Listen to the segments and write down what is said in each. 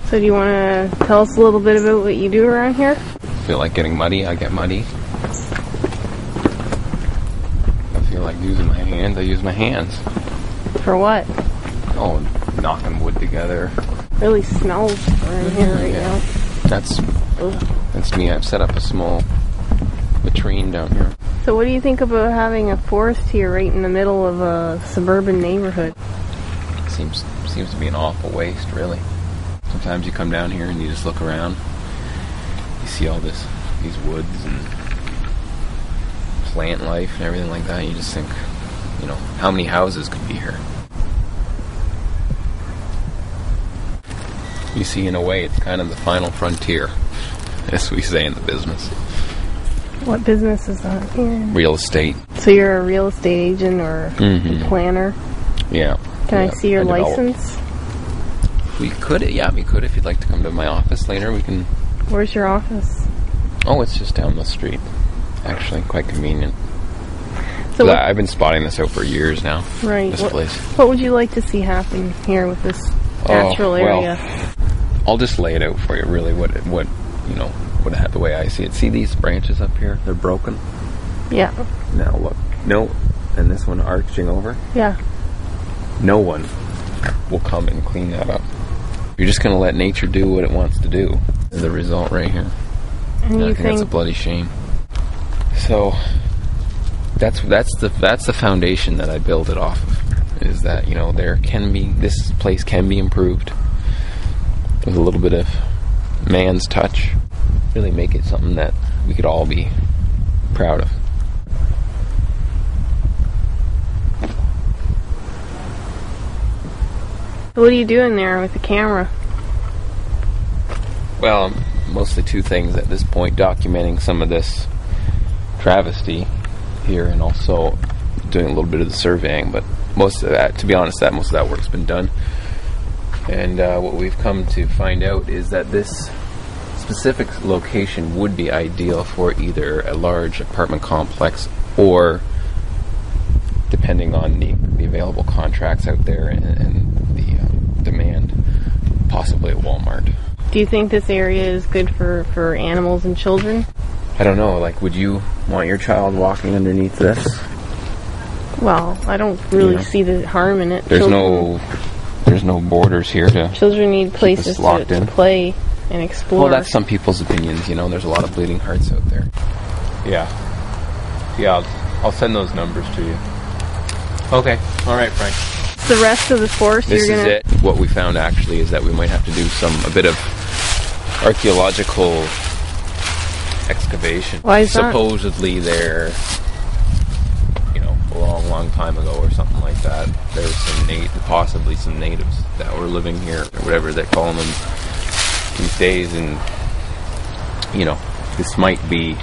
So do you want to tell us a little bit about what you do around here? Feel like getting muddy, I get muddy. I feel like using my hands, I use my hands. For what? Oh, knocking wood together. Really smells around here right now. That's me. I've set up a small latrine down here. So what do you think about having a forest here right in the middle of a suburban neighborhood? Seems to be an awful waste, really. Sometimes you come down here and you just look around. You see all these woods and plant life and everything like that. You just think, how many houses could be here? You see, in a way, it's kind of the final frontier, as we say in the business. What business is that? Yeah. Real estate. So you're a real estate agent or a planner? Yeah. Can I see your license? We could if you'd like to come to my office later. We can. Where's your office? Oh, it's just down the street. Actually, quite convenient. So I've been spotting this out for years now. Right. This place. What would you like to see happen here with this natural area? Well, I'll just lay it out for you. Really, the way I see it. See these branches up here? They're broken. Yeah. Now look. No, and this one arching over. Yeah. No one will come and clean that up. You're just going to let nature do what it wants to do. This is the result right here. And I think that's a bloody shame. So that's the foundation that I build it off of. Is that this place can be improved with a little bit of man's touch. Really make it something that we could all be proud of. What are you doing there with the camera? Well, mostly two things at this point: documenting some of this travesty here, and also doing a little bit of the surveying. But most of that work's been done. And what we've come to find out is that this specific location would be ideal for either a large apartment complex or, depending on the available contracts out there and the demand, possibly a Walmart. Do you think this area is good for animals and children? I don't know. Would you want your child walking underneath this? Well, I don't really see the harm in it. There's no borders here to. Children need places to play and explore. Well, that's some people's opinions. There's a lot of bleeding hearts out there. Yeah. I'll send those numbers to you. Okay. All right, Frank. The rest of the forest. This is it. What we found actually is that we might have to do a bit of archaeological excavation. Why is that? Supposedly there, a long time ago or something like that, there's possibly some natives that were living here, or whatever they're calling them these days, and this might be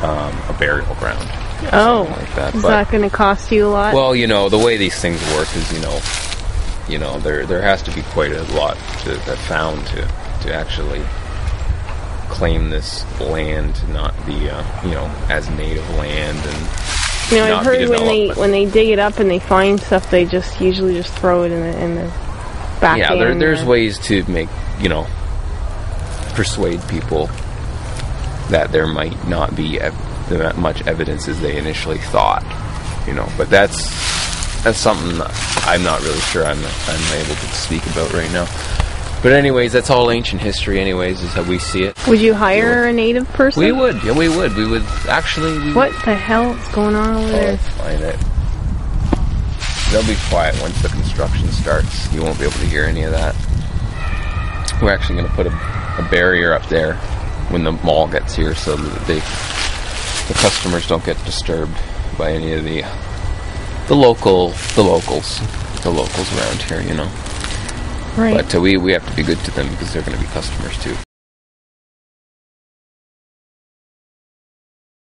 a burial ground. Oh, like that. Is that going to cost you a lot? Well, the way these things work is, there has to be quite a lot found to actually claim this land to not be, as native land and. I've heard when they dig it up and they find stuff, they usually just throw it in the back. Yeah, there's ways to make persuade people that there might not be that much evidence as they initially thought, but that's something that I'm not really sure I'm able to speak about right now. But anyways, that's all ancient history anyways, is how we see it. Would you hire a native person? We would, yeah, we would actually. What the hell is going on over there? Find it. They'll be quiet once the construction starts. You won't be able to hear any of that. We're actually going to put a barrier up there when the mall gets here, so that the customers don't get disturbed by any of the locals around here, Right. But we have to be good to them because they're going to be customers too.